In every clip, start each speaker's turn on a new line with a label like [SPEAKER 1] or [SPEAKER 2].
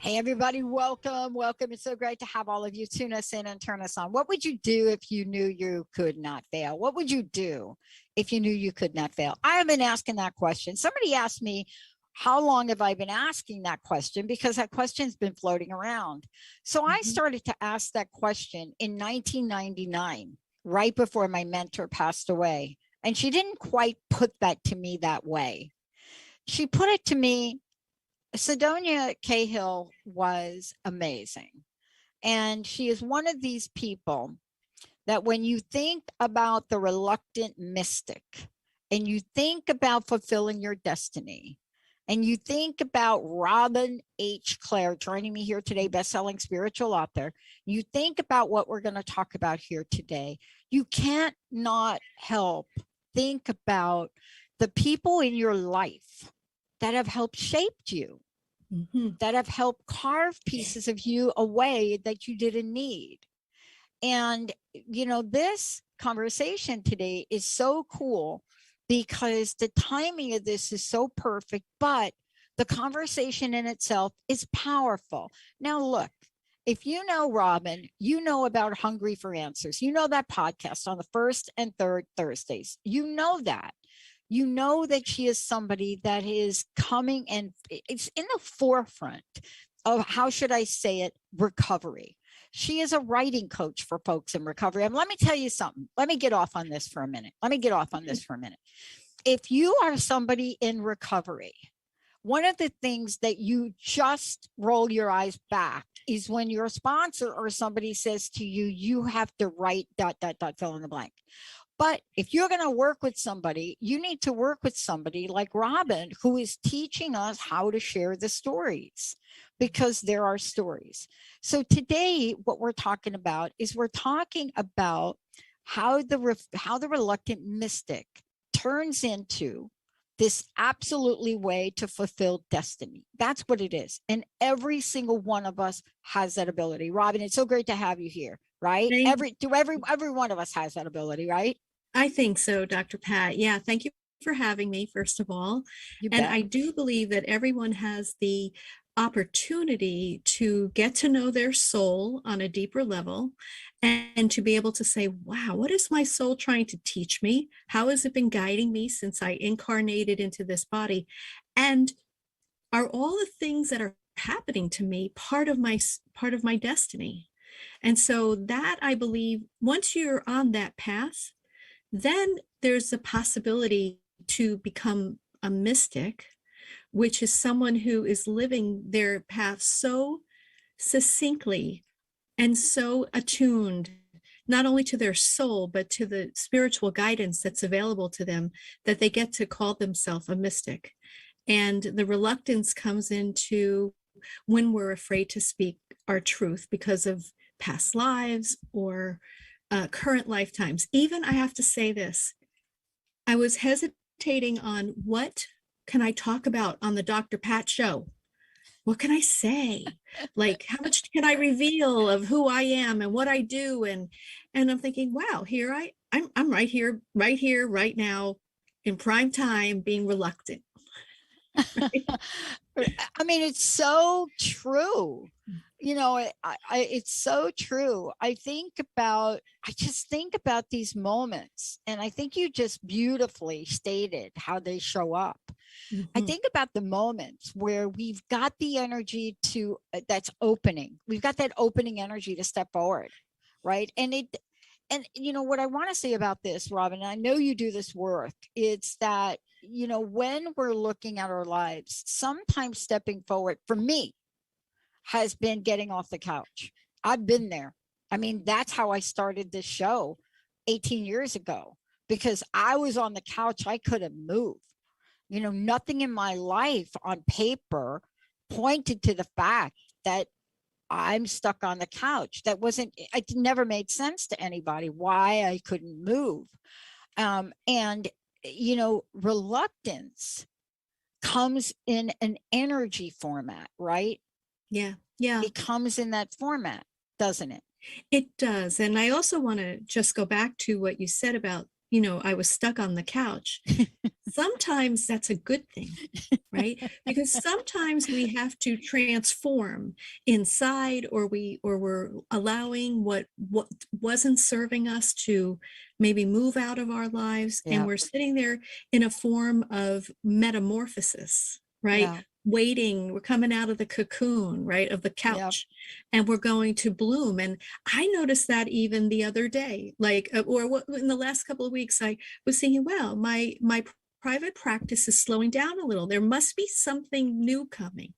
[SPEAKER 1] Hey, everybody, welcome. Welcome. It's so great to have all of you tune us in and turn us on. What would you do if you knew you could not fail? What would you do if you knew you could not fail? I have been asking that question. Somebody asked me, how long have I been asking that question? Because that question's been floating around. So I started to ask that question in 1999, right before my mentor passed away. And she didn't quite put that to me that way. She put it to me, Sidonia Cahill was amazing. And she is one of these people that when you think about the reluctant mystic and you think about fulfilling your destiny and you think about Robin H. Clare joining me here today, best-selling spiritual author, you think about what we're going to talk about here today, you can't not help think about the people in your life that have helped shape you, that have helped carve pieces of you away that you didn't need. And, this conversation today is so cool because the timing of this is so perfect, but the conversation in itself is powerful. Now, look, if you know Robin, you know about Hungry for Answers. You know that podcast on the first and third Thursdays. You know that. You know that she is somebody that is coming and it's in the forefront of, how should I say it, recovery. She is a writing coach for folks in recovery. And let me tell you something. Let me get off on this for a minute. If you are somebody in recovery, one of the things that you just roll your eyes back is when your sponsor or somebody says to you, you have to write ... fill in the blank. But if you're going to work with somebody, you need to work with somebody like Robin, who is teaching us how to share the stories, because there are stories. So today, what we're talking about is we're talking about how the reluctant mystic turns into this absolutely way to fulfill destiny. That's what it is. And every single one of us has that ability. Robin, it's so great to have you here, right? Every one of us has that ability, right?
[SPEAKER 2] I think so, Dr. Pat. Yeah, thank you for having me, first of all. And I do believe that everyone has the opportunity to get to know their soul on a deeper level and to be able to say, wow, what is my soul trying to teach me? How has it been guiding me since I incarnated into this body? And are all the things that are happening to me part of my destiny? And so that, I believe, once you're on that path, then there's a possibility to become a mystic, which is someone who is living their path so succinctly and so attuned, not only to their soul, but to the spiritual guidance that's available to them, that they get to call themselves a mystic. And the reluctance comes into when we're afraid to speak our truth because of past lives or current lifetimes. Even, I have to say this, I was hesitating on what can I talk about on the Dr. Pat show? What can I say? Like, how much can I reveal of who I am and what I do? And I'm thinking, wow, I'm right here, right now, in prime time, being reluctant.
[SPEAKER 1] I mean, it's so true. It's so true. I just think about these moments, and I think you just beautifully stated how they show up. I think about the moments where we've got the energy that's opening. We've got that opening energy to step forward, right? And what I want to say about this, Robin, and I know you do this work, it's that, when we're looking at our lives, sometimes stepping forward for me has been getting off the couch. I've been there. I mean, that's how I started this show 18 years ago, because I was on the couch. I couldn't move. Nothing in my life on paper pointed to the fact that I'm stuck on the couch. It never made sense to anybody why I couldn't move. And reluctance comes in an energy format, right?
[SPEAKER 2] Yeah.
[SPEAKER 1] It comes in that format, doesn't it?
[SPEAKER 2] It does. And I also want to just go back to what you said about I was stuck on the couch. Sometimes that's a good thing, right? Because sometimes we have to transform inside, or we're allowing what wasn't serving us to maybe move out of our lives, and
[SPEAKER 1] Yeah.
[SPEAKER 2] we're sitting there in a form of metamorphosis, right?
[SPEAKER 1] Yeah.
[SPEAKER 2] Waiting, we're coming out of the cocoon, right, of the
[SPEAKER 1] Yeah.
[SPEAKER 2] couch, and we're going to bloom. And I noticed that even the other day, like, in the last couple of weeks, I was thinking, well, my private practice is slowing down a little. There must be something new coming.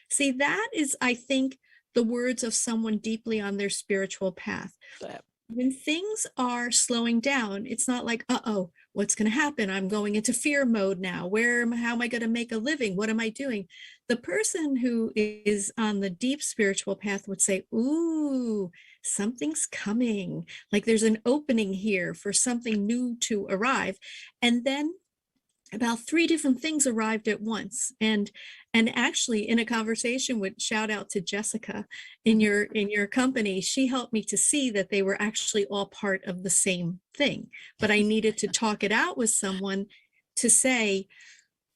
[SPEAKER 2] See, that is, I think, the words of someone deeply on their spiritual path.
[SPEAKER 1] Yeah.
[SPEAKER 2] When things are slowing down, it's not like, uh-oh, what's going to happen? I'm going into fear mode now. How am I going to make a living? What am I doing? The person who is on the deep spiritual path would say, ooh, something's coming. Like there's an opening here for something new to arrive. And then about 3 different things arrived at once. And actually, in a conversation, with shout out to Jessica in your company, she helped me to see that they were actually all part of the same thing. But I needed to talk it out with someone to say,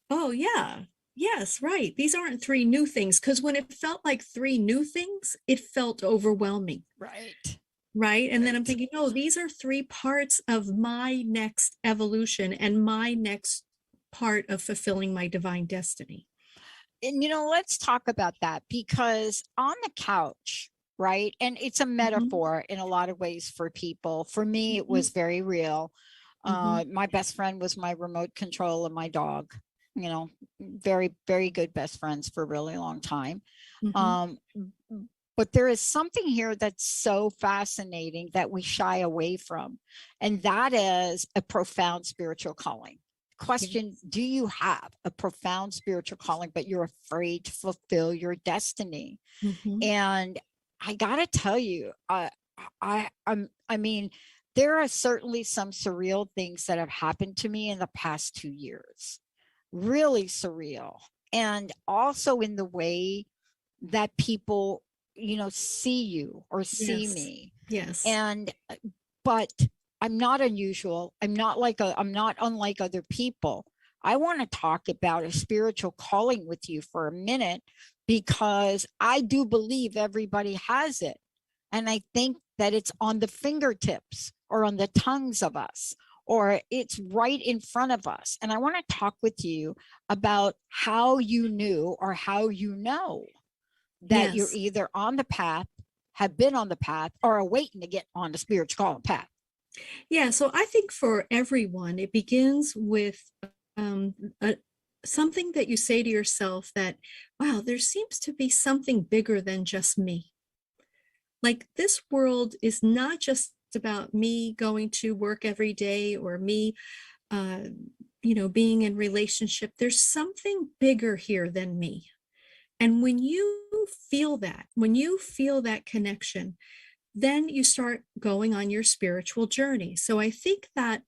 [SPEAKER 2] oh yeah, yes, right, these aren't 3 new things. Because when it felt like 3 new things, it felt overwhelming.
[SPEAKER 1] Right.
[SPEAKER 2] Right. And then I'm
[SPEAKER 1] Right.
[SPEAKER 2] thinking, oh, these are 3 parts of my next evolution and my next part of fulfilling my divine destiny.
[SPEAKER 1] And let's talk about that, because on the couch, right? And it's a
[SPEAKER 2] Mhm,
[SPEAKER 1] metaphor in a lot of ways for people. For me, it
[SPEAKER 2] mhm,
[SPEAKER 1] was very real.
[SPEAKER 2] mhm,
[SPEAKER 1] My best friend was my remote control and my dog, very, very good best friends for a really long time.
[SPEAKER 2] mhm.
[SPEAKER 1] Um, but there is something here that's so fascinating that we shy away from, and that is a profound spiritual calling. Question:
[SPEAKER 2] Yes.
[SPEAKER 1] do you have a profound spiritual calling, but you're afraid to fulfill your destiny?
[SPEAKER 2] Mhm.
[SPEAKER 1] And I gotta tell you, I mean, there are certainly some surreal things that have happened to me in the past 2 years, really surreal, and also in the way that people, see you or see
[SPEAKER 2] Yes.
[SPEAKER 1] me.
[SPEAKER 2] Yes.
[SPEAKER 1] And but I'm not unusual. I'm not unlike other people. I want to talk about a spiritual calling with you for a minute, because I do believe everybody has it. And I think that it's on the fingertips or on the tongues of us, or it's right in front of us. And I want to talk with you about how you knew, or how you know that you're
[SPEAKER 2] Yes.
[SPEAKER 1] either on the path, have been on the path, or are waiting to get on the spiritual calling path.
[SPEAKER 2] Yeah. So I think for everyone, it begins with um, a, something that you say to yourself that, wow, there seems to be something bigger than just me. Like this world is not just about me going to work every day, or me uh, being in relationship. There's something bigger here than me. And when you feel that connection, then you start going on your spiritual journey. So I think that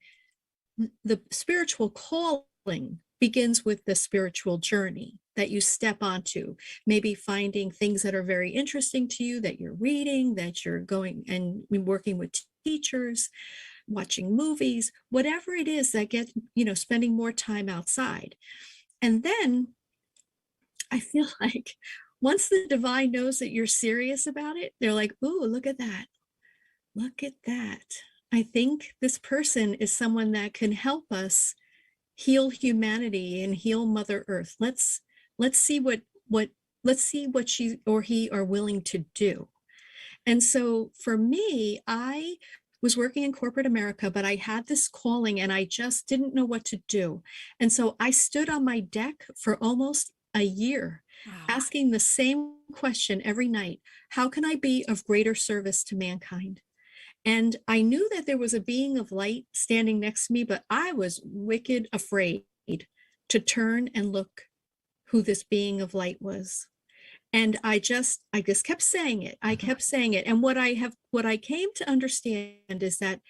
[SPEAKER 2] the spiritual calling begins with the spiritual journey that you step onto, maybe finding things that are very interesting to you, that you're reading, that you're going and working with teachers, watching movies, whatever it is that gets, spending more time outside. And then I feel like once the divine knows that you're serious about it, they're like, ooh, look at that. Look at that. I think this person is someone that can help us heal humanity and heal Mother Earth. Let's see what let's see what she or he are willing to do. And so for me, I was working in corporate America, but I had this calling and I just didn't know what to do. And so I stood on my deck for almost a year,
[SPEAKER 1] Wow.
[SPEAKER 2] asking the same question every night: how can I be of greater service to mankind? And I knew that there was a being of light standing next to me, but I was wicked afraid to turn and look who this being of light was. And I just kept saying it. I kept saying it. And what I came to understand is that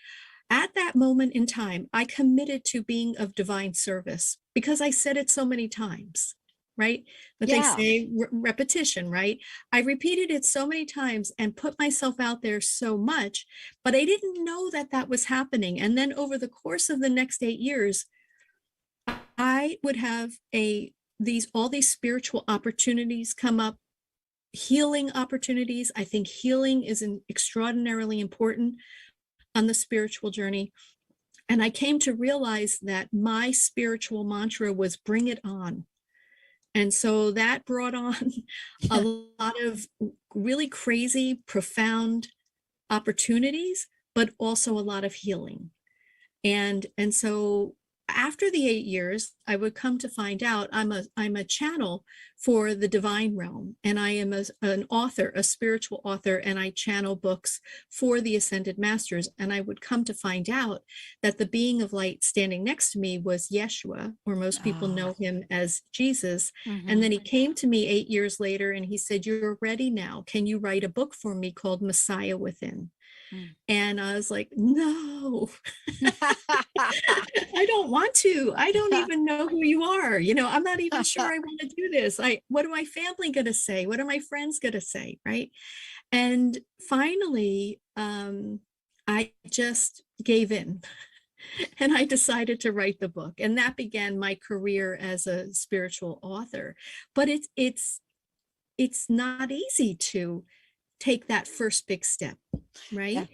[SPEAKER 2] at that moment in time, I committed to being of divine service because I said it so many times, right? But they
[SPEAKER 1] Yeah.
[SPEAKER 2] say repetition, right? I repeated it so many times and put myself out there so much, but I didn't know that that was happening. And then over the course of the next 8 years, I would have all these spiritual opportunities come up, healing opportunities. I think healing is extraordinarily important on the spiritual journey. And I came to realize that my spiritual mantra was bring it on. And so that brought on a lot of really crazy, profound opportunities, but also a lot of healing. And so after the 8 years, I would come to find out I'm a channel for the divine realm, and I am an author, a spiritual author, and I channel books for the ascended masters. And I would come to find out that the being of light standing next to me was Yeshua, or most people know him as Jesus. And then he came to me 8 years later and he said, "You're ready now. Can you write a book for me called Messiah Within?" And I was like, no, I don't want to. I don't even know who you are. I'm not even sure I want to do this. What are my family going to say? What are my friends going to say? Right. And finally, I just gave in and I decided to write the book. And that began my career as a spiritual author. But it's not easy to take that first big step, right?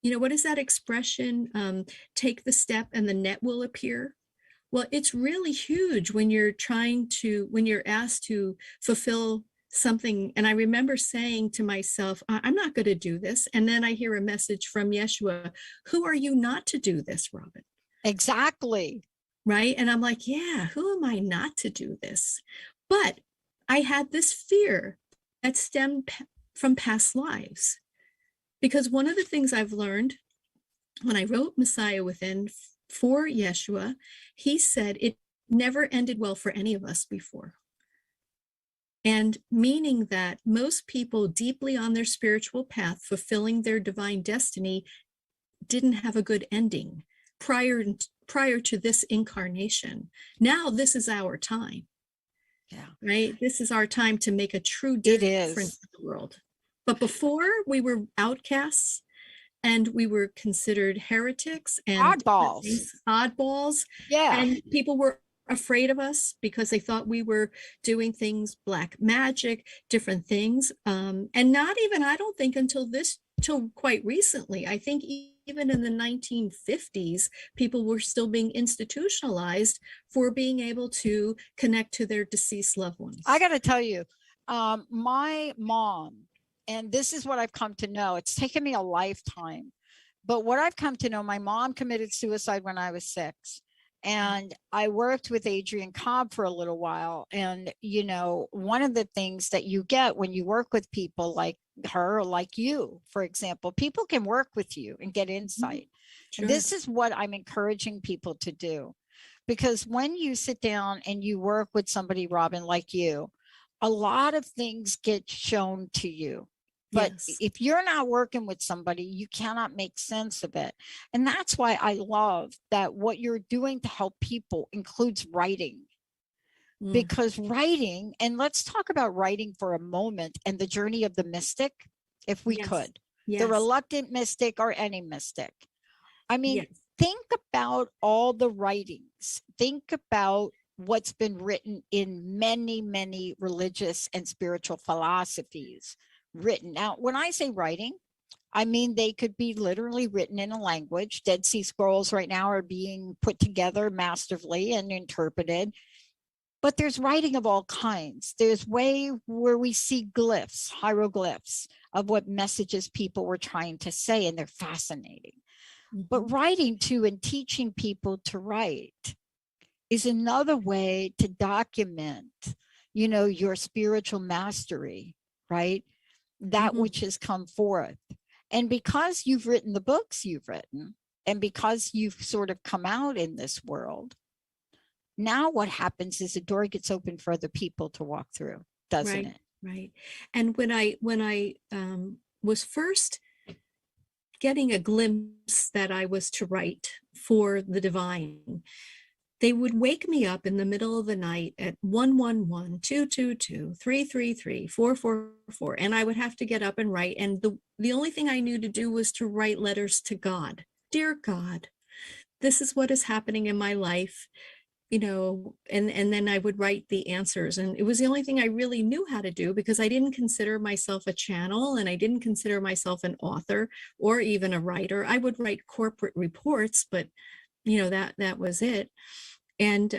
[SPEAKER 2] Yeah. What is that expression? Take the step and the net will appear. Well, it's really huge when you're asked to fulfill something. And I remember saying to myself, I'm not going to do this. And then I hear a message from Yeshua, who are you not to do this, Robin?
[SPEAKER 1] Exactly.
[SPEAKER 2] Right. And I'm like, yeah, who am I not to do this? But I had this fear that stemmed from past lives. Because one of the things I've learned when I wrote Messiah Within for Yeshua, he said it never ended well for any of us before. And meaning that most people deeply on their spiritual path, fulfilling their divine destiny, didn't have a good ending prior to this incarnation. Now this is our time. Yeah. Right? This is our time to make a true difference in the world. But before, we were outcasts and we were considered heretics and oddballs.
[SPEAKER 1] Yeah.
[SPEAKER 2] And people were afraid of us because they thought we were doing things, black magic, different things. And not even, I don't think until quite recently, I think even in the 1950s, people were still being institutionalized for being able to connect to their deceased loved ones.
[SPEAKER 1] I got to tell you, my mom, and this is what I've come to know, it's taken me a lifetime, but what I've come to know, my mom committed suicide when I was 6. And I worked with Adrienne Cobb for a little while. And, one of the things that you get when you work with people like her, or like you, for example, people can work with you and get insight. Sure. And this is what I'm encouraging people to do. Because when you sit down and you work with somebody, Robin, like you, a lot of things get shown to you. But if you're not working with somebody, you cannot make sense of it. And that's why I love that what you're doing to help people includes writing. Because writing, and let's talk about writing for a moment and the journey of the mystic, if we could. The reluctant mystic or any mystic. I mean, think about all the writings. Think about what's been written in many, many religious and spiritual philosophies. Written. Now, when I say writing, I mean they could be literally written in a language. Dead Sea Scrolls right now are being put together masterfully and interpreted. But there's writing of all kinds. There's way where we see glyphs, hieroglyphs of what messages people were trying to say, and they're fascinating. But writing too, and teaching people to write, is another way to document, your spiritual mastery, right? That which has come forth. And because you've written the books you've written, and because you've sort of come out in this world, now what happens is the door gets open for other people to walk through, doesn't it?
[SPEAKER 2] Right. And when I was first getting a glimpse that I was to write for the divine, they would wake me up in the middle of the night at 111, 222, 333, 444, and I would have to get up and write. And the only thing I knew to do was to write letters to God. Dear God, this is what is happening in my life, and then I would write the answers. And it was the only thing I really knew how to do, because I didn't consider myself a channel, and I didn't consider myself an author or even a writer. I would write corporate reports, but that was it. And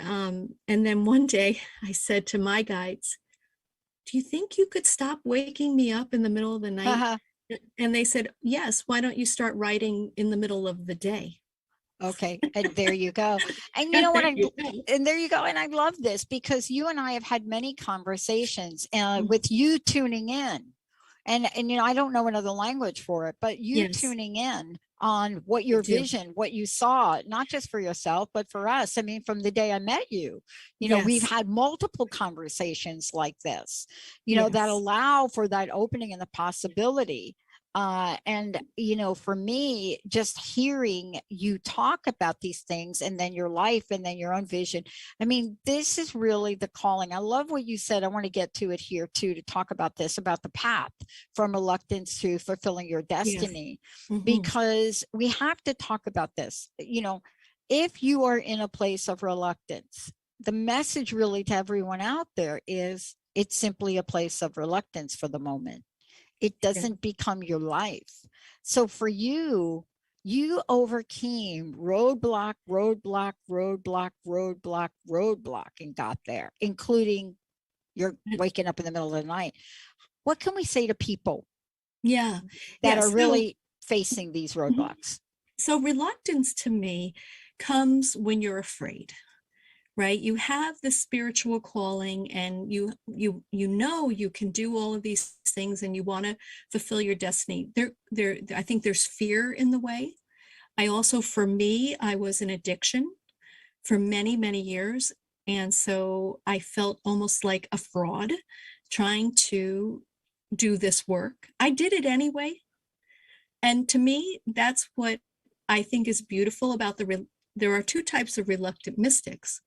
[SPEAKER 2] then one day I said to my guides, do you think you could stop waking me up in the middle of the night?
[SPEAKER 1] Uh-huh.
[SPEAKER 2] And they said, yes, why don't you start writing in the middle of the day?
[SPEAKER 1] Okay. And there you go. And you know what? And there you go. And I love this, because you and I have had many conversations with you tuning in. And I don't know another language for it, but you tuning in on what your vision, what you saw, not just for yourself, but for us. I mean, from the day I met you, we've had multiple conversations like this, that allow for that opening and the possibility. And for me, just hearing you talk about these things, and then your life, and then your own vision, I mean, this is really the calling. I love what you said. I want to get to it here too, to talk about this, about the path from reluctance to fulfilling your destiny, because we have to talk about this. If you are in a place of reluctance, the message really to everyone out there is, it's simply a place of reluctance for the moment. It doesn't become your life. So for you, you overcame roadblock, and got there, including you're waking up in the middle of the night. What can we say to people that are really facing these roadblocks?
[SPEAKER 2] So reluctance to me comes when you're afraid. Right? You have the spiritual calling, and you can do all of these things, and you want to fulfill your destiny. I think there's fear in the way. For me, I was in addiction for many, many years. And so I felt almost like a fraud trying to do this work. I did it anyway. And to me, that's what I think is beautiful about there are two types of reluctant mystics.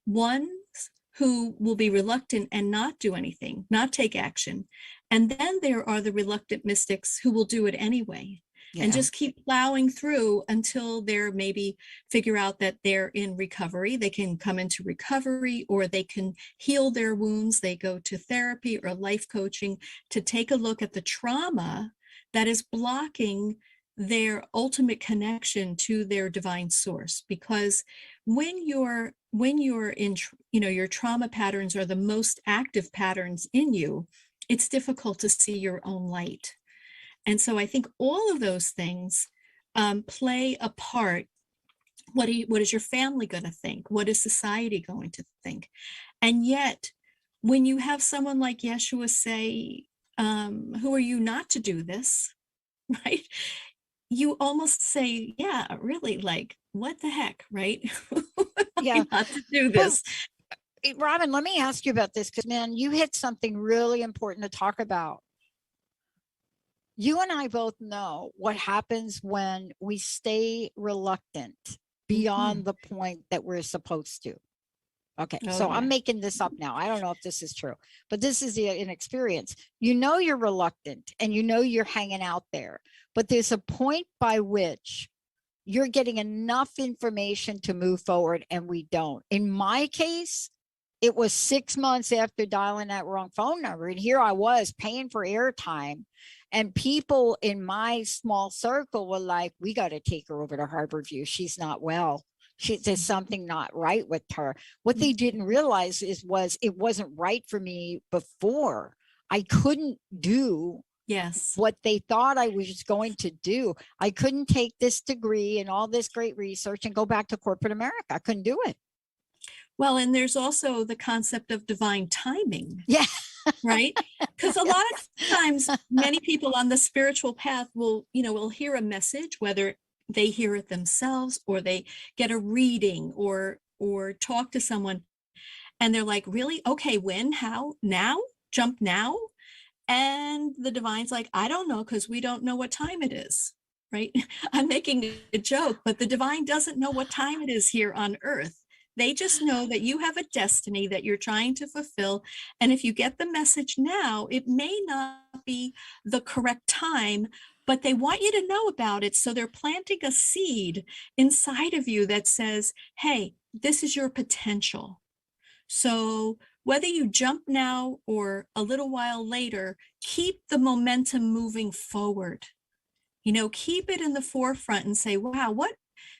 [SPEAKER 2] Ones who will be reluctant and not do anything, not take action. And then there are the reluctant mystics who will do it anyway and just keep plowing through until they're maybe figure out that they're in recovery. They can come into recovery, or they can heal their wounds. They go to therapy or life coaching to take a look at the trauma that is blocking their ultimate connection to their divine source. Because when you're in, your trauma patterns are the most active patterns in you, it's difficult to see your own light. And so I think all of those things play a part. What is your family going to think? What is society going to think? And yet, when you have someone like Yeshua say, who are you not to do this? Right? You almost say, yeah, really, like, what the heck, right? Not to do this.
[SPEAKER 1] Well, Robin, let me ask you about this, because, man, you hit something really important to talk about. You and I both know what happens when we stay reluctant beyond the point that we're supposed to. Okay, I'm making this up now. I don't know if this is true, but this is an experience. You're reluctant, and you're hanging out there, but there's a point by which you're getting enough information to move forward, and we don't. In my case, it was 6 months after dialing that wrong phone number, and here I was paying for airtime, and people in my small circle were like, we got to take her over to Harborview. She's not well. There's something not right with her. What they didn't realize was it wasn't right for me before. I couldn't do what they thought I was going to do. I couldn't take this degree and all this great research and go back to corporate America. I couldn't do it.
[SPEAKER 2] Well, and there's also the concept of divine timing.
[SPEAKER 1] Yeah.
[SPEAKER 2] Right? Because a lot of times, many people on the spiritual path will hear a message, whether they hear it themselves or they get a reading or talk to someone, and they're like, really? Okay, when, how, now, jump now? And the divine's like, I don't know, because we don't know what time it is, right? I'm making a joke, but the divine doesn't know what time it is here on earth. They just know that you have a destiny that you're trying to fulfill. And if you get the message now, it may not be the correct time, but they want you to know about it. So they're planting a seed inside of you that says, hey, this is your potential. So whether you jump now or a little while later, keep the momentum moving forward. Keep it in the forefront and say, wow,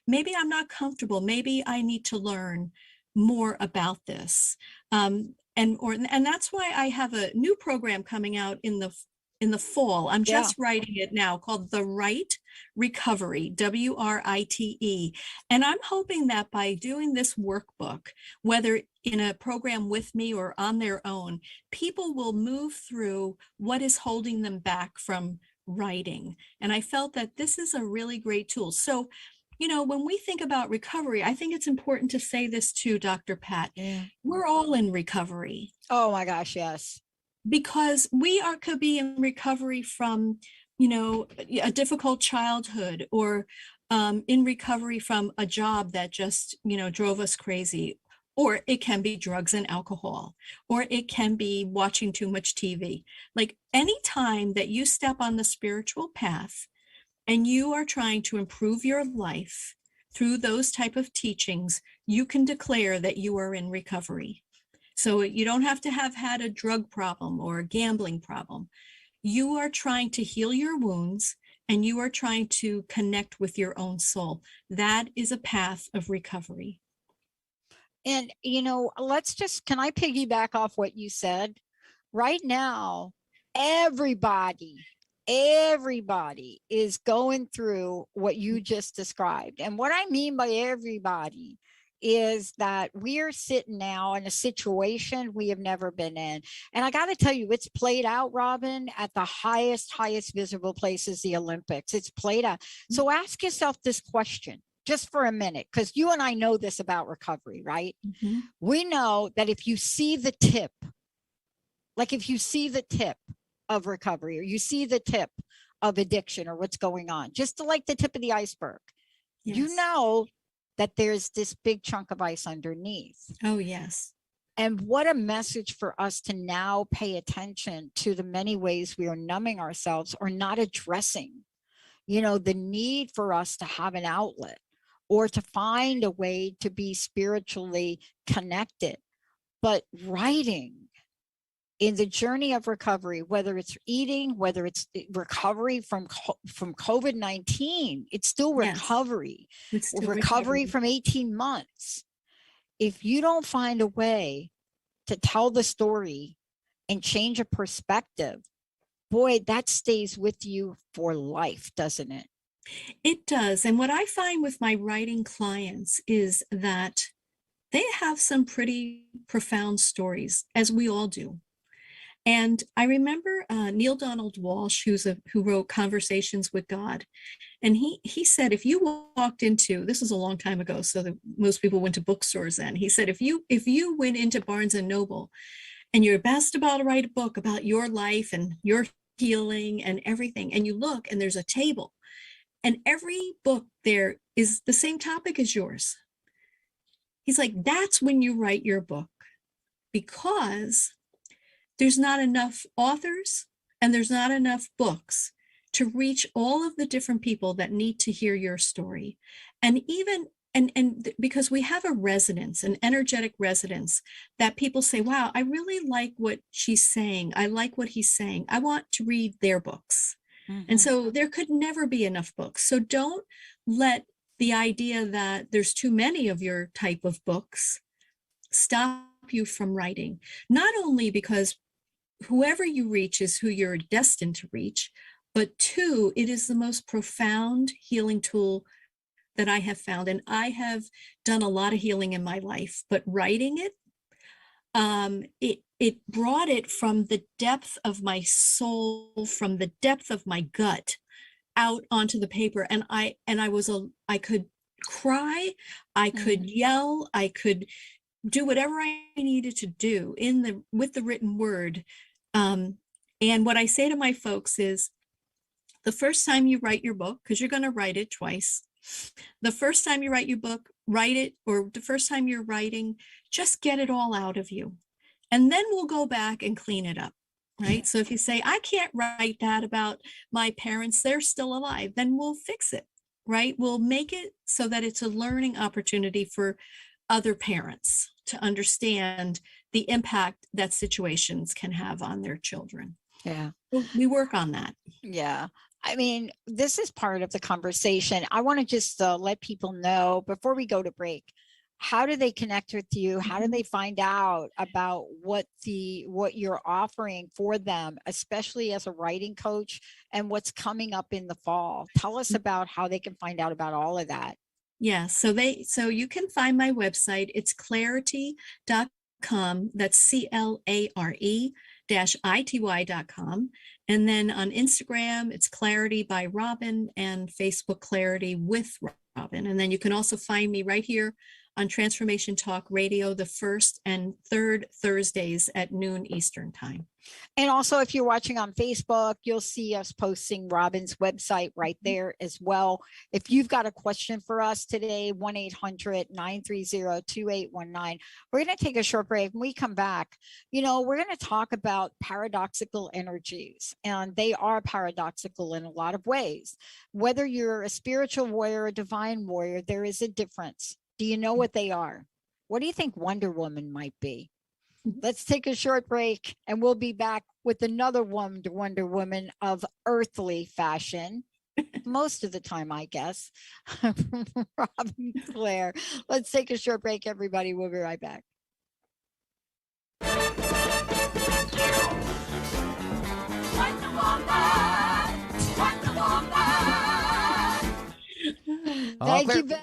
[SPEAKER 2] maybe I'm not comfortable. Maybe I need to learn more about this. And that's why I have a new program coming out in the fall. I'm just writing it now, called The Right Recovery, WRITE. And I'm hoping that by doing this workbook, whether in a program with me or on their own, people will move through what is holding them back from writing. And I felt that this is a really great tool. So, when we think about recovery, I think it's important to say this too, Dr. Pat.
[SPEAKER 1] Yeah.
[SPEAKER 2] We're all in recovery.
[SPEAKER 1] Oh my gosh, yes.
[SPEAKER 2] Because could be in recovery from, a difficult childhood, or in recovery from a job that just, drove us crazy. Or it can be drugs and alcohol, or it can be watching too much TV. Like any time that you step on the spiritual path and you are trying to improve your life through those type of teachings, you can declare that you are in recovery. So you don't have to have had a drug problem or a gambling problem. You are trying to heal your wounds, and you are trying to connect with your own soul. That is a path of recovery.
[SPEAKER 1] And, can I piggyback off what you said? Right now, everybody is going through what you just described. And what I mean by everybody is that we are sitting now in a situation we have never been in. And I got to tell you, it's played out, Robin, at the highest visible places, the Olympics. It's played out. So ask yourself this question just for a minute, because you and I know this about recovery, right? Mm-hmm. We know that if you see the tip, of recovery, or you see the tip of addiction or what's going on, just like the tip of the iceberg, yes, you know that there's this big chunk of ice underneath.
[SPEAKER 2] Oh, yes.
[SPEAKER 1] And what a message for us to now pay attention to the many ways we are numbing ourselves or not addressing, the need for us to have an outlet or to find a way to be spiritually connected. But writing in the journey of recovery, whether it's eating, whether it's recovery from COVID-19, it's still recovery. Yes, it's still recovery from 18 months. If you don't find a way to tell the story and change a perspective, boy, that stays with you for life, doesn't it?
[SPEAKER 2] It does. And what I find with my writing clients is that they have some pretty profound stories, as we all do. And I remember Neil Donald Walsh, who wrote Conversations with God. And he said, if you walked into, this was a long time ago, so that most people went to bookstores then. He said, if you went into Barnes and Noble and you're about to write a book about your life and your healing and everything, and you look and there's a table, and every book there is the same topic as yours. He's like, that's when you write your book, because there's not enough authors and there's not enough books to reach all of the different people that need to hear your story. And even, and because we have a resonance, an energetic resonance, that people say, wow, I really like what she's saying. I like what he's saying. I want to read their books. Mm-hmm. And so there could never be enough books. So don't let the idea that there's too many of your type of books stop you from writing. Not only because whoever you reach is who you're destined to reach, but two, it is the most profound healing tool that I have found. And I have done a lot of healing in my life, but writing it, it brought it from the depth of my soul, from the depth of my gut, out onto the paper. And I could cry, I could yell, I could do whatever I needed to do with the written word. And what I say to my folks is, the first time you write your book, because you're going to write it twice, the first time you write your book, write it, or the first time you're writing, just get it all out of you. And then we'll go back and clean it up. Right. So if you say, I can't write that about my parents, they're still alive, then we'll fix it. Right. We'll make it so that it's a learning opportunity for other parents to understand the impact that situations can have on their children.
[SPEAKER 1] Yeah.
[SPEAKER 2] We work on that.
[SPEAKER 1] Yeah. I mean, this is part of the conversation. I want to just let people know before we go to break, how do they connect with you? How do they find out about what you're offering for them, especially as a writing coach, and what's coming up in the fall? Tell us about how they can find out about all of that.
[SPEAKER 2] Yeah, so you can find my website. It's clarety.com. That's CLARE-ITY.com. And then on Instagram, it's Clarity by Robin, and Facebook Clarity with Robin. And then you can also find me right here on Transformation Talk Radio the first and third Thursdays at noon Eastern time.
[SPEAKER 1] And also, if you're watching on Facebook, you'll see us posting Robin's website right there as well. If you've got a question for us today, 1-800-930-2819. We're going to take a short break. When we come back, we're going to talk about paradoxical energies, and they are paradoxical in a lot of ways. Whether you're a spiritual warrior or a divine warrior, there is a difference. Do you know what they are? What do you think Wonder Woman might be? Let's take a short break, and we'll be back with another Wonder Woman of earthly fashion. Most of the time, I guess. Robin Clare. Let's take a short break, everybody. We'll be right back. Wonder Woman! Wonder Woman! Thank you, Ben.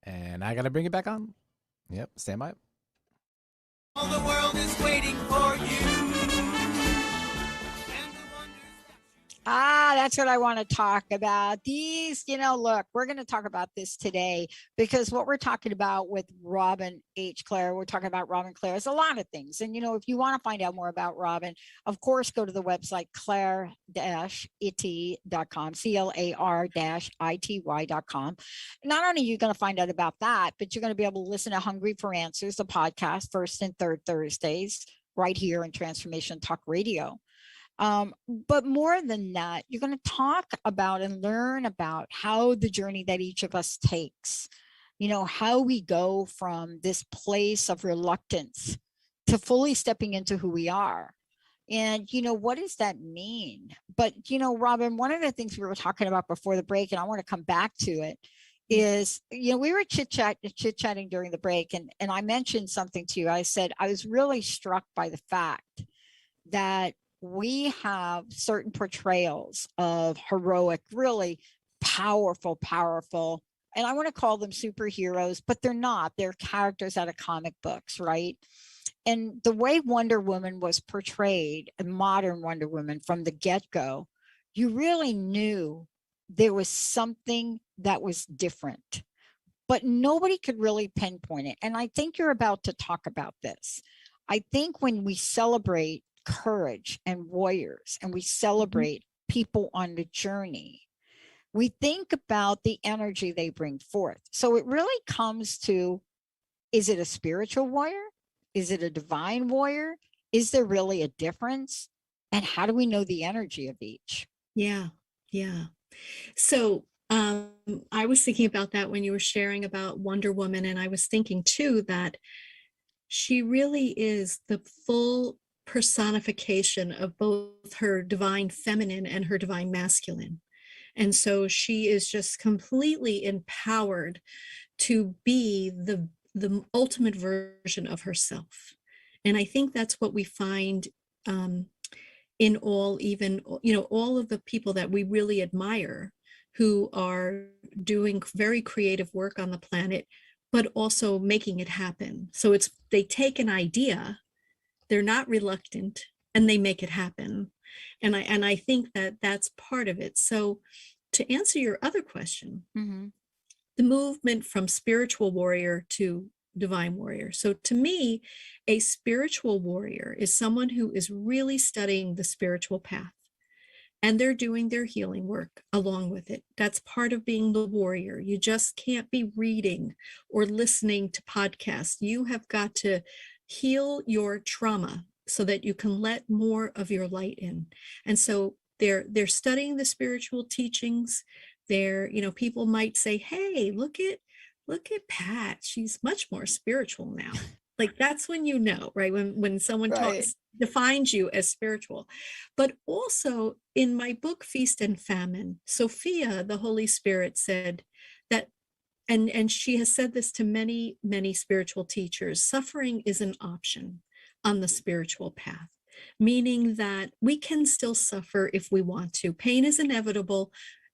[SPEAKER 3] And I got to bring it back on. Yep, stand by.
[SPEAKER 4] All the world is waiting for you.
[SPEAKER 1] That's what I want to talk about. These, look, we're going to talk about this today because what we're talking about with Robin H. Clare, we're talking about Robin Clare, is a lot of things. And, if you want to find out more about Robin, of course, go to the website clare-ity.com, CLAR-ITY.com. Not only are you going to find out about that, but you're going to be able to listen to Hungry for Answers, the podcast, first and third Thursdays, right here in Transformation Talk Radio. But more than that, you're going to talk about and learn about how the journey that each of us takes, how we go from this place of reluctance to fully stepping into who we are. And, what does that mean? But, Robin, one of the things we were talking about before the break, and I want to come back to it, is, we were chit-chatting during the break, and I mentioned something to you. I said, I was really struck by the fact that we have certain portrayals of heroic, really powerful, and I want to call them superheroes, but they're not. They're characters out of comic books, right? And the way Wonder Woman was portrayed, a modern Wonder Woman from the get-go, you really knew there was something that was different, but nobody could really pinpoint it. And I think you're about to talk about this. I think when we celebrate courage and warriors and we celebrate people on the journey, we think about the energy they bring forth. So it really comes to, is it a spiritual warrior? Is it a divine warrior? Is there really a difference? And how do we know the energy of each?
[SPEAKER 2] Yeah. So I was thinking about that when you were sharing about Wonder Woman, and I was thinking too that she really is the full personification of both her divine feminine and her divine masculine. And so she is just completely empowered to be the ultimate version of herself. And I think that's what we find in all of the people that we really admire, who are doing very creative work on the planet, but also making it happen. So they take an idea, they're not reluctant, and they make it happen. And I think that that's part of it. So to answer your other question, the movement from spiritual warrior to divine warrior. So to me, a spiritual warrior is someone who is really studying the spiritual path, and they're doing their healing work along with it. That's part of being the warrior. You just can't be reading or listening to podcasts. You have got to heal your trauma so that you can let more of your light in. And so they're studying the spiritual teachings. People might say, hey, look at Pat. She's much more spiritual now. Like, that's when you know, right? When someone defines you as spiritual. But also in my book, Feast and Famine, Sophia, the Holy Spirit, said that, and she has said this to many, many spiritual teachers, suffering is an option on the spiritual path, meaning that we can still suffer if we want to. Pain is inevitable,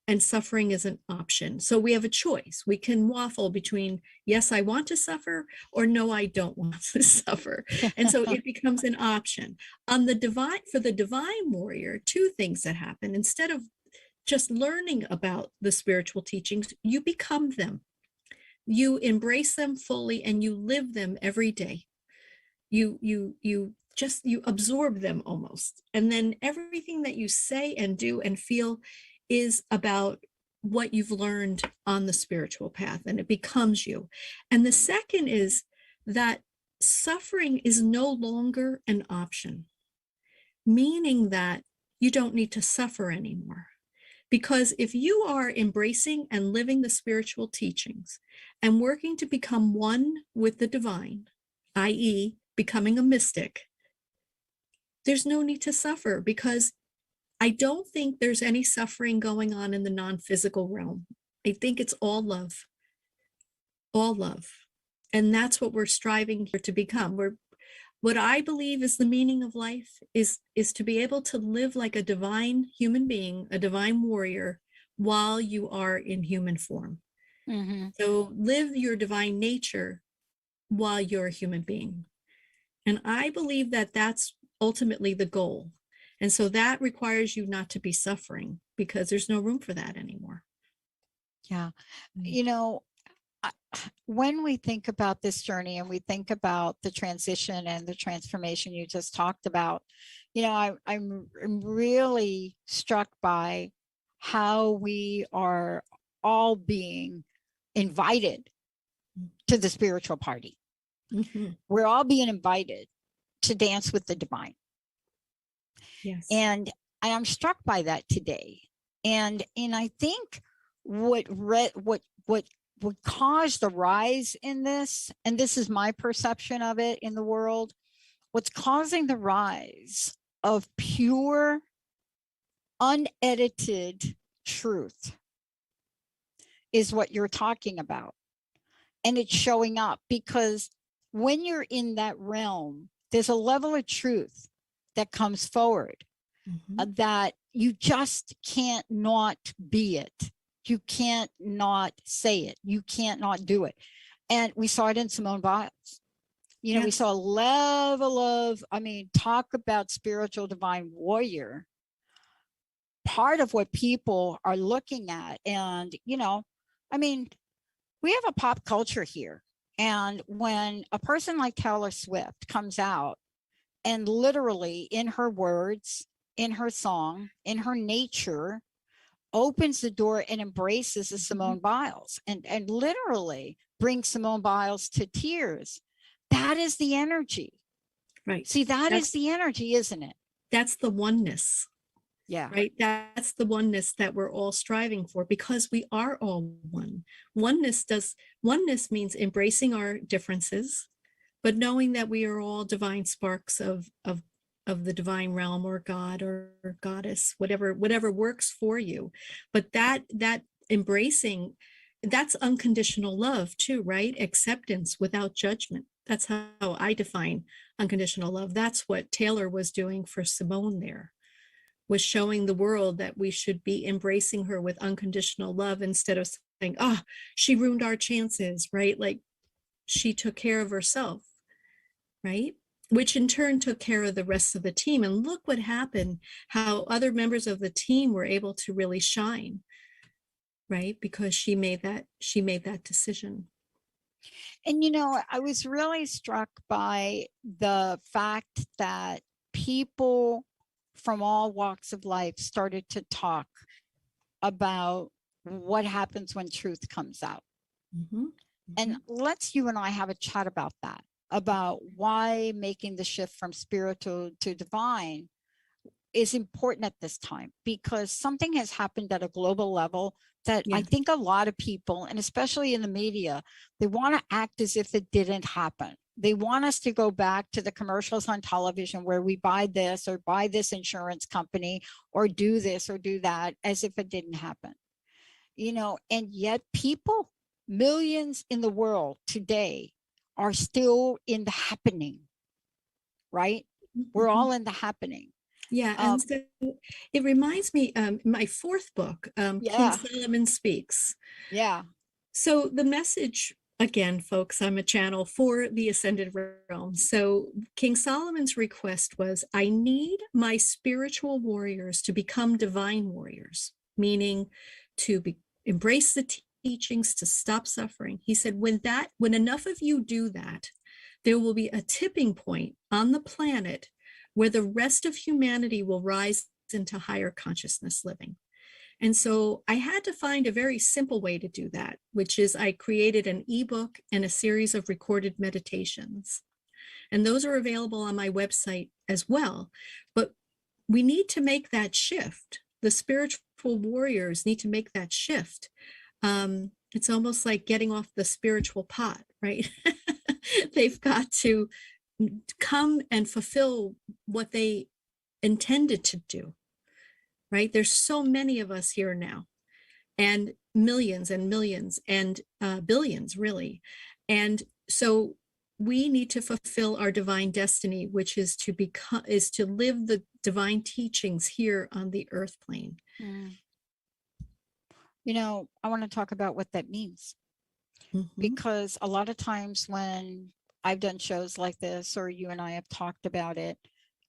[SPEAKER 2] and suffering is an option. So we have a choice. We can waffle between, yes, I want to suffer, or no, I don't want to suffer. And so it becomes an option. For the divine warrior, two things that happen. Instead of just learning about the spiritual teachings, you become them. You embrace them fully and you live them every day. You absorb them almost. And then everything that you say and do and feel is about what you've learned on the spiritual path, and it becomes you. And the second is that suffering is no longer an option, meaning that you don't need to suffer anymore. Because if you are embracing and living the spiritual teachings and working to become one with the divine, i.e., becoming a mystic, there's no need to suffer, because I don't think there's any suffering going on in the non-physical realm. I think it's all love. All love. And that's what we're striving here to become. What I believe is the meaning of life is to be able to live like a divine human being, a divine warrior, while you are in human form.
[SPEAKER 1] Mhm.
[SPEAKER 2] So live your divine nature while you're a human being. And I believe that that's ultimately the goal. And so that requires you not to be suffering, because there's no room for that anymore.
[SPEAKER 1] Yeah.
[SPEAKER 2] Mm.
[SPEAKER 1] You know, I- when we think about this journey and we think about the transition and the transformation you just talked about, I'm really struck by how we are all being invited to the spiritual party.
[SPEAKER 2] Mhm.
[SPEAKER 1] We're all being invited to dance with the divine.
[SPEAKER 2] Yes.
[SPEAKER 1] And I'm struck by that today. And I think what caused the rise in this, and this is my perception of it in the world, what's causing the rise of pure, unedited truth is what you're talking about. And it's showing up because when you're in that realm, there's a level of truth that comes forward that you just can't not be it. You can't not say it. You can't not do it. And we saw it in Simone Biles. We
[SPEAKER 2] Yes.
[SPEAKER 1] saw a level of, talk about spiritual divine warrior. Part of what people are looking at. And, we have a pop culture here. And when a person like Taylor Swift comes out and literally in her words, in her song, in her nature, opens the door and embraces a Simone Biles and literally brings Simone Biles to tears. That is the energy.
[SPEAKER 2] Right.
[SPEAKER 1] See, that is the energy, isn't it?
[SPEAKER 2] That's the oneness.
[SPEAKER 1] Yeah.
[SPEAKER 2] Right. That's the oneness that we're all striving for, because we are all one. Oneness means embracing our differences, but knowing that we are all divine sparks of the divine realm, or God or goddess, whatever works for you. But that embracing, that's unconditional love too, right? Acceptance without judgment. That's how I define unconditional love. That's what Taylor was doing for Simone there, was showing the world that we should be embracing her with unconditional love, instead of saying, oh, she ruined our chances, right? Like, she took care of herself, right? Which in turn took care of the rest of the team. And look what happened, how other members of the team were able to really shine, right? Because she made that decision.
[SPEAKER 1] And, I was really struck by the fact that people from all walks of life started to talk about what happens when truth comes out.
[SPEAKER 2] Mm-hmm.
[SPEAKER 1] And let's you and I have a chat about that, about why making the shift from spiritual to divine is important at this time, because something has happened at a global level that I think a lot of people, and especially in the media, they want to act as if it didn't happen. They want us to go back to the commercials on television where we buy this or buy this insurance company or do this or do that as if it didn't happen. And yet people, millions in the world today, are still in the happening, right? We're all in the happening.
[SPEAKER 2] Yeah, and so it reminds me, my fourth book, King Solomon Speaks.
[SPEAKER 1] Yeah.
[SPEAKER 2] So the message, again, folks, I'm a channel for the ascended realm. So King Solomon's request was, I need my spiritual warriors to become divine warriors, meaning to embrace the teachings, to stop suffering. He said, when enough of you do that, there will be a tipping point on the planet where the rest of humanity will rise into higher consciousness living. And so I had to find a very simple way to do that, which is I created an ebook and a series of recorded meditations. And those are available on my website as well. But we need to make that shift. The spiritual warriors need to make that shift. It's almost like getting off the spiritual pot, right? They've got to come and fulfill what they intended to do, right? There's so many of us here now, and millions and billions, really. And so we need to fulfill our divine destiny, which is to live the divine teachings here on the earth plane.
[SPEAKER 1] I want to talk about what that means,
[SPEAKER 2] Mhm.
[SPEAKER 1] because a lot of times when I've done shows like this, or you and I have talked about it,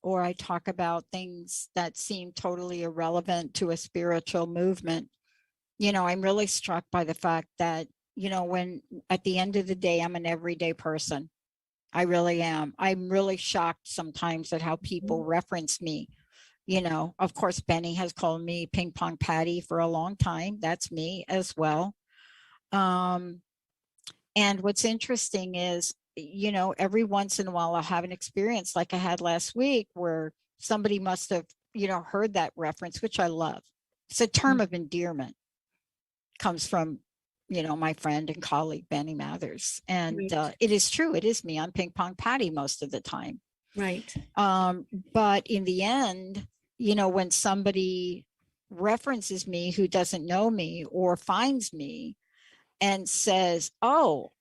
[SPEAKER 1] or I talk about things that seem totally irrelevant to a spiritual movement, I'm really struck by the fact that, when at the end of the day, I'm an everyday person. I really am. I'm really shocked sometimes at how people reference me. Of course, Benny has called me Ping Pong Patty for a long time. That's me as well. Um, and what's interesting is, every once in a while I'll have an experience like I had last week where somebody must have, heard that reference, which I love. It's a term of endearment, comes from, my friend and colleague, Benny Mathers. And
[SPEAKER 2] Right.
[SPEAKER 1] it is true. It is me. I'm Ping Pong Patty most of the time.
[SPEAKER 2] Right.
[SPEAKER 1] But in the end, when somebody references me who doesn't know me or finds me and says, "Oh,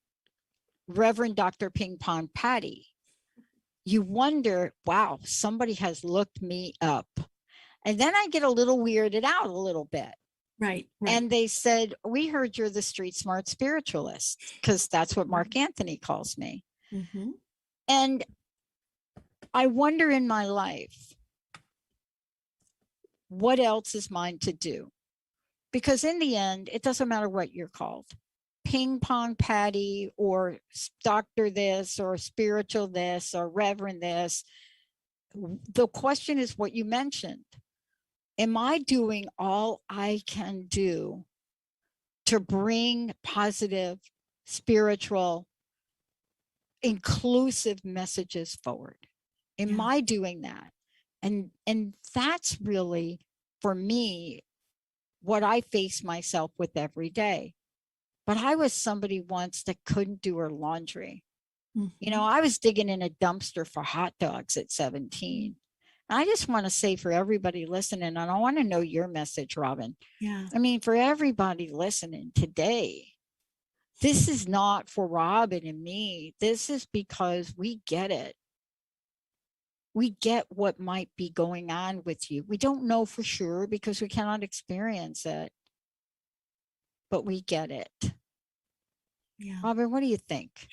[SPEAKER 1] Reverend Dr. Ping Pong Patty," you wonder, wow, somebody has looked me up. And then I get a little weirded out a little bit.
[SPEAKER 2] Right. Right.
[SPEAKER 1] And they said, "We heard you're the street smart spiritualist," because that's what Mark Anthony calls me.
[SPEAKER 2] Mhm.
[SPEAKER 1] And I wonder in my life, what else is mine to do? Because in the end, it doesn't matter what you're called, Ping Pong Patty or doctor this or spiritual this or reverend this. The question is what you mentioned. Am I doing all I can do to bring positive, spiritual, inclusive messages forward? Am I doing that? And that's really, for me, what I face myself with every day. But I was somebody once that couldn't do her laundry. I was digging in a dumpster for hot dogs at 17. I just want to say, for everybody listening, and I want to know your message, Robin.
[SPEAKER 2] Yeah.
[SPEAKER 1] I mean, for everybody listening today, this is not for Robin and me. This is because we get it. We get what might be going on with you. We don't know for sure because we cannot experience it, but we get it.
[SPEAKER 2] Yeah.
[SPEAKER 1] Robin, what do you think?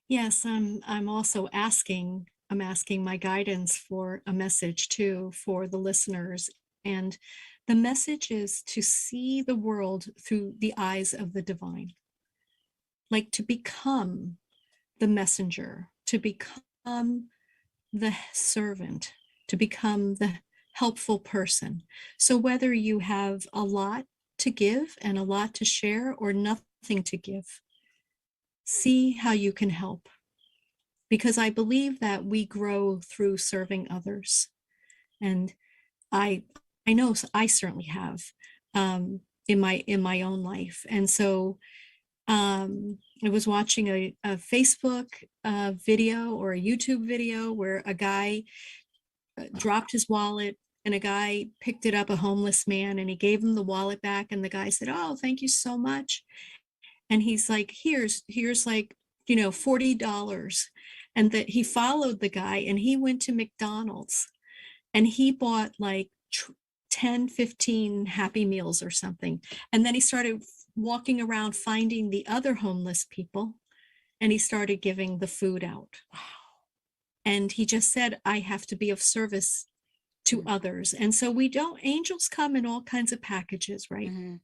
[SPEAKER 2] Yes, I'm also asking, I'm asking my guidance for a message too for the listeners. And the message is to see the world through the eyes of the divine, like to become the messenger, to become the servant, to become the helpful person. So whether you have a lot to give and a lot to share or nothing to give, see how you can help. Because I believe that we grow through serving others. And I I know I certainly have in my own life. And so I was watching a Facebook video or a YouTube video where a guy dropped his wallet and a guy picked it up, a homeless man, and he gave him the wallet back. And the guy said, "Oh, thank you so much." And he's like, here's like, $40. And that he followed the guy and he went to McDonald's and he bought like 10, 15 Happy Meals or something. And then he started walking around finding the other homeless people and he started giving the food out. Wow. And he just said, I have to be of service to others. And so angels come in all kinds of packages, right?
[SPEAKER 1] Mm-hmm.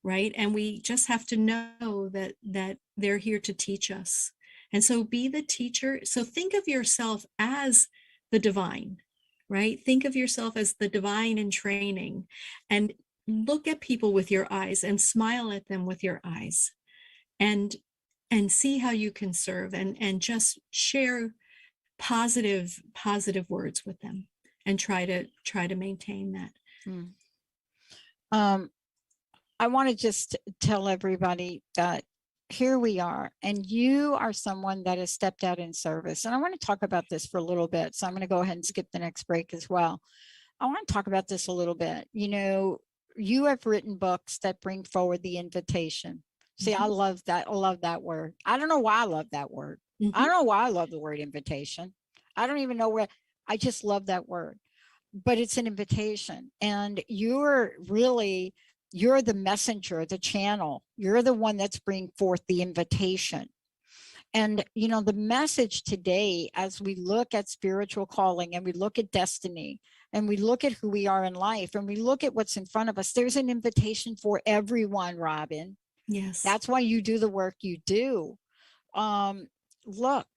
[SPEAKER 2] Right. And we just have to know that they're here to teach us. And so be the teacher. So think of yourself as the divine, right? Think of yourself as the divine in training and look at people with your eyes and smile at them with your eyes and see how you can serve and just share positive words with them and try to maintain that.
[SPEAKER 1] I want to just tell everybody that here we are, and you are someone that has stepped out in service. And I want to talk about this for a little bit. So I'm going to go ahead and skip the next break as well. I want to talk about this a little bit. You have written books that bring forward the invitation. See, I love that. I love that word. I don't know why I love that word. I don't know why I love the word invitation. I don't even know where. I just love that word. But it's an invitation. And you're really You're the messenger, the channel. You're the one that's bringing forth the invitation. And, you know, the message today, as we look at spiritual calling and we look at destiny and we look at who we are in life and we look at what's in front of us, there's an invitation for everyone, Robin.
[SPEAKER 2] Yes.
[SPEAKER 1] That's why you do the work you do. Look,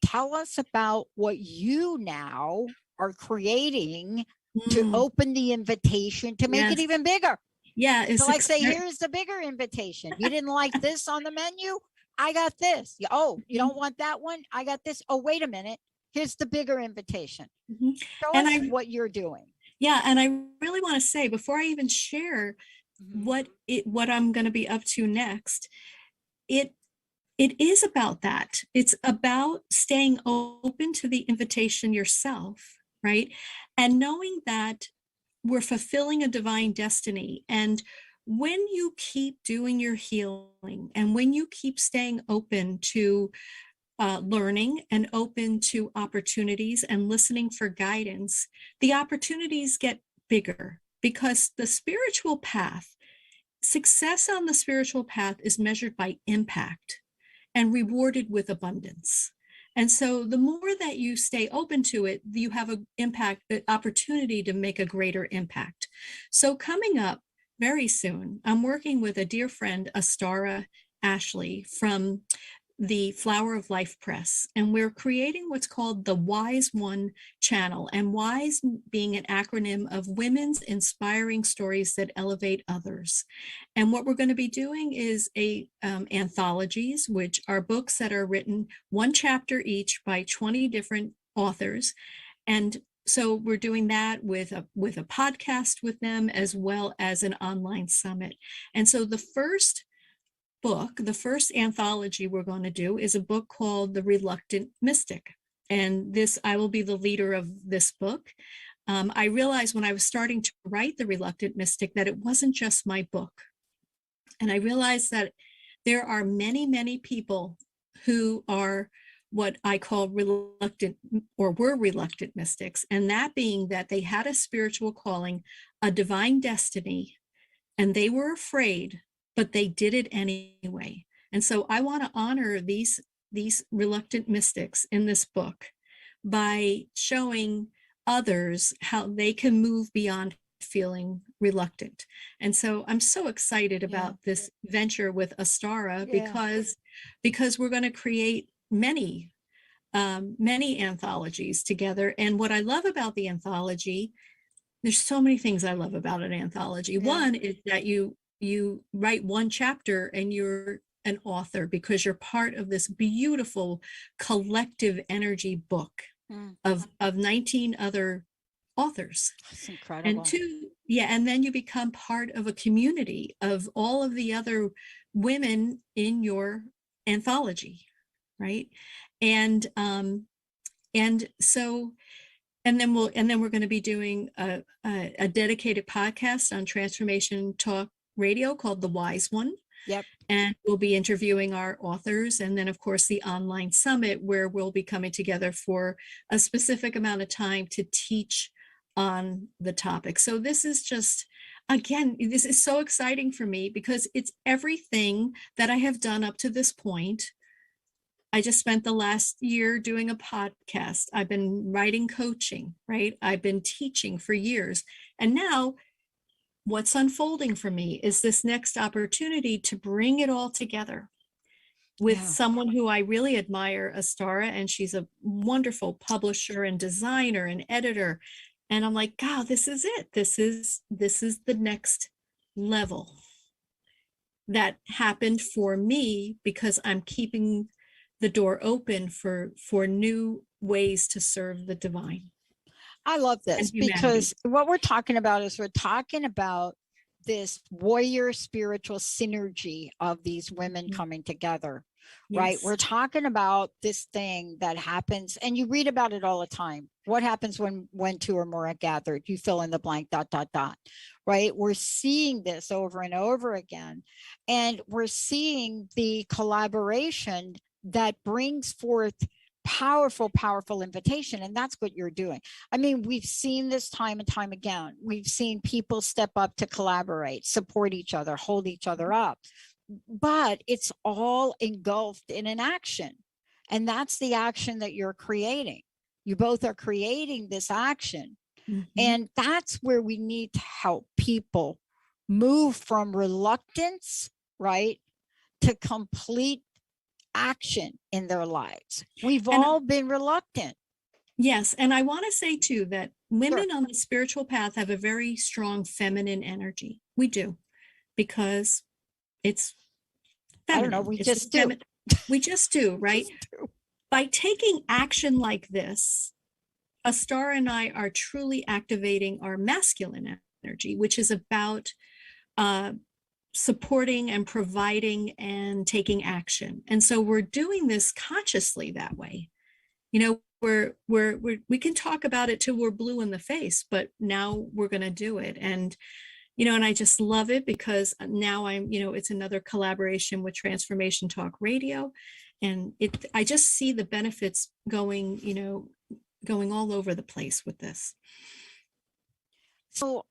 [SPEAKER 1] tell us about what you now are creating to open the invitation to make it even bigger.
[SPEAKER 2] Yeah.
[SPEAKER 1] So like say, here's the bigger invitation. You didn't like this on the menu? I got this. Oh, you don't want that one? I got this. Oh, wait a minute. Here's the bigger invitation. Show us what you're doing.
[SPEAKER 2] Yeah. And I really want to say, before I even share what I'm going to be up to next, it is about that. It's about staying open to the invitation yourself, right? And knowing that we're fulfilling a divine destiny. And when you keep doing your healing and when you keep staying open to learning and open to opportunities and listening for guidance, the opportunities get bigger, because the spiritual path, success on the spiritual path is measured by impact and rewarded with abundance. And so the more that you stay open to it, you have an opportunity to make a greater impact. So coming up very soon, I'm working with a dear friend, Astara Ashley, from the Flower of Life Press, and we're creating what's called the Wise One channel, and WISE being an acronym of Women's Inspiring Stories That Elevate Others. And what we're going to be doing is anthologies, which are books that are written one chapter each by 20 different authors. And so we're doing that with a podcast with them, as well as an online summit. And so the first anthology we're going to do is a book called The Reluctant Mystic. And I will be the leader of this book. I realized when I was starting to write The Reluctant Mystic that it wasn't just my book. And I realized that there are many, many people who are what I call reluctant, or were reluctant mystics. And that being that they had a spiritual calling, a divine destiny, and they were afraid, but they did it anyway. And so I want to honor these reluctant mystics in this book by showing others how they can move beyond feeling reluctant. And so I'm so excited about this venture with Astara, because we're going to create many anthologies together. And what I love about the anthology, there's so many things I love about an anthology. One is that you write one chapter and you're an author, because you're part of this beautiful collective energy book of 19 other authors.
[SPEAKER 1] That's incredible.
[SPEAKER 2] And then you become part of a community of all of the other women in your anthology, right? And then we're going to be doing a dedicated podcast on Transformation Talk Radio called The Wise One.
[SPEAKER 1] Yep.
[SPEAKER 2] And we'll be interviewing our authors. And then, of course, the online summit, where we'll be coming together for a specific amount of time to teach on the topic. So this is just, again, this is so exciting for me, because it's everything that I have done up to this point. I just spent the last year doing a podcast. I've been writing coaching, right? I've been teaching for years. And now what's unfolding for me is this next opportunity to bring it all together with someone who I really admire, Astara, and she's a wonderful publisher and designer and editor. And I'm like, God, this is it. This is the next level that happened for me, because I'm keeping the door open for new ways to serve the divine.
[SPEAKER 1] I love this, because what we're talking about is this warrior spiritual synergy of these women coming together, right? We're talking about this thing that happens, and you read about it all the time. What happens when two or more are gathered? You fill in the blank, ... right? We're seeing this over and over again, and we're seeing the collaboration that brings forth Powerful, powerful invitation. And that's what you're doing. I mean, we've seen this time and time again. We've seen people step up to collaborate, support each other, hold each other up. But it's all engulfed in an action. And that's the action that you're creating. You both are creating this action. And that's where we need to help people move from reluctance, right, to complete action in their lives. We've all been reluctant.
[SPEAKER 2] Yes. And I want to say too that women on the spiritual path have a very strong feminine energy. We do, because it's feminine.
[SPEAKER 1] I don't know. We just do.
[SPEAKER 2] We just do, right? By taking action like this, Astar and I are truly activating our masculine energy, which is about supporting and providing and taking action. And so we're doing this consciously that way. You know, we can talk about it till we're blue in the face, but now we're going to do it. And, you know, and I just love it because now it's another collaboration with Transformation Talk Radio. And I just see the benefits going all over the place with this.
[SPEAKER 1] So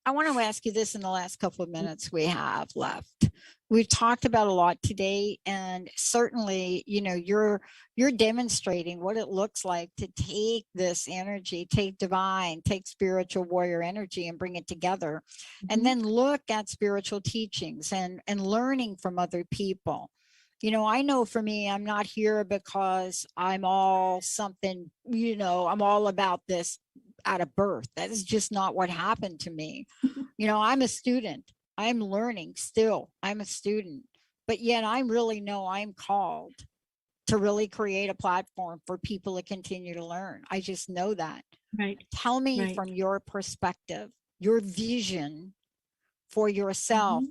[SPEAKER 1] I want to ask you this in the last couple of minutes we have left. We've talked about a lot today, and certainly, you're demonstrating what it looks like to take this energy, take divine, take spiritual warrior energy and bring it together, and then look at spiritual teachings and learning from other people. I know for me, I'm not here because I'm all something, I'm all about this out of birth. That is just not what happened to me. I'm a student. I'm learning still. I'm a student, but yet I really know I'm called to really create a platform for people to continue to learn. I just know that.
[SPEAKER 2] Right.
[SPEAKER 1] Tell me from your perspective, your vision for yourself,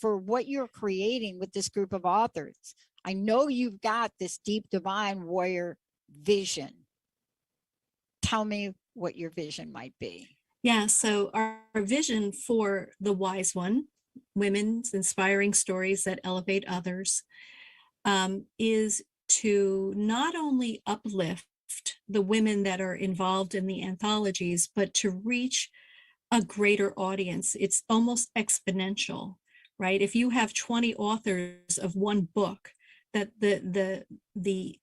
[SPEAKER 1] for what you're creating with this group of authors. I know you've got this deep divine warrior vision. Tell me what your vision might be.
[SPEAKER 2] Yeah, so our vision for The Wise One, Women's Inspiring Stories That Elevate Others, is to not only uplift the women that are involved in the anthologies, but to reach a greater audience. It's almost exponential, right? If you have 20 authors of one book, that the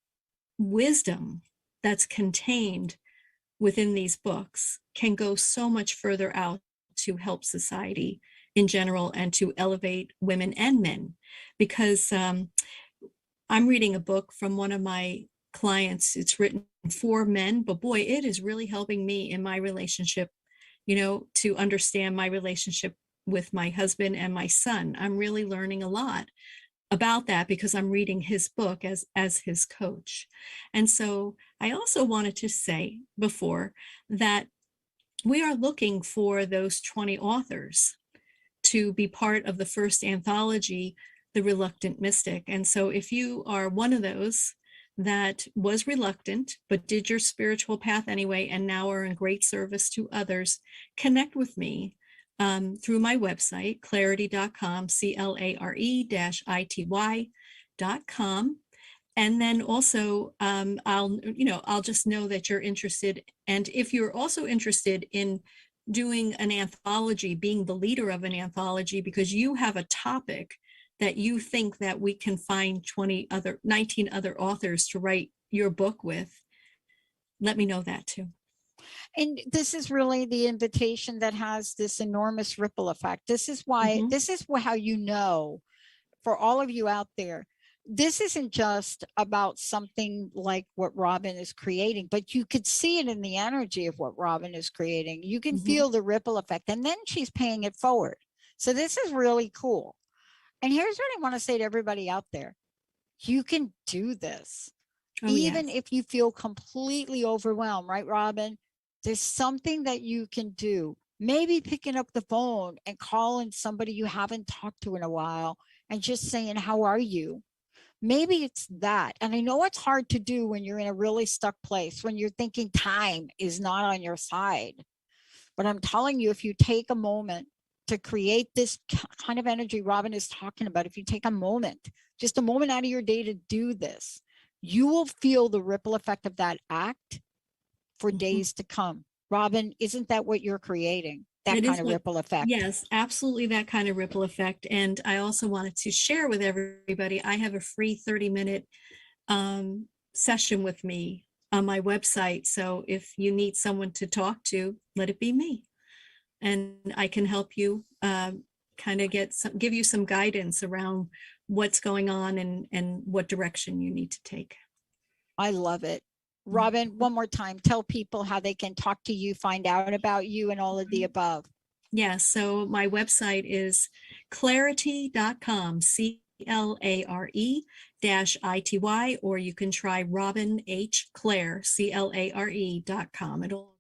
[SPEAKER 2] wisdom that's contained within these books can go so much further out to help society in general and to elevate women and men. Because I'm reading a book from one of my clients. It's written for men, but boy, it is really helping me in my relationship, to understand my relationship with my husband and my son. I'm really learning a lot about that because I'm reading his book as his coach. And so I also wanted to say before that we are looking for those 20 authors to be part of the first anthology, The Reluctant Mystic. And so if you are one of those that was reluctant, but did your spiritual path anyway, and now are in great service to others, connect with me through my website, clarity.com, CLARE-ITY.com. And then also I'll just know that you're interested. And if you're also interested in doing an anthology, being the leader of an anthology, because you have a topic that you think that we can find 19 other authors to write your book with, let me know that too.
[SPEAKER 1] And this is really the invitation that has this enormous ripple effect. This is why, this is how for all of you out there, this isn't just about something like what Robin is creating, but you could see it in the energy of what Robin is creating. You can feel the ripple effect, and then she's paying it forward. So this is really cool. And here's what I want to say to everybody out there. You can do this. Even if you feel completely overwhelmed, right, Robin? There's something that you can do. Maybe picking up the phone and calling somebody you haven't talked to in a while and just saying, how are you? Maybe it's that. And I know it's hard to do when you're in a really stuck place, when you're thinking time is not on your side. But I'm telling you, if you take a moment to create this kind of energy Robin is talking about, if you take a moment, just a moment out of your day to do this, you will feel the ripple effect of that act for
[SPEAKER 2] Mhm.
[SPEAKER 1] days to come. Robin, isn't that what you're creating? That
[SPEAKER 2] It
[SPEAKER 1] kind
[SPEAKER 2] is
[SPEAKER 1] of
[SPEAKER 2] what-
[SPEAKER 1] ripple effect.
[SPEAKER 2] Yes, absolutely, that kind of ripple effect. And I also wanted to share with everybody, I have a free 30-minute session with me on my website. So if you need someone to talk to, let it be me. And I can help you kind of give you some guidance around what's going on and what direction you need to take.
[SPEAKER 1] I love it. Robin, one more time, tell people how they can talk to you, find out about you and all of the above.
[SPEAKER 2] Yes, so my website is clarity.com, CLARE-ITY, or you can try Robin H. Clare, CLARE.com. It'll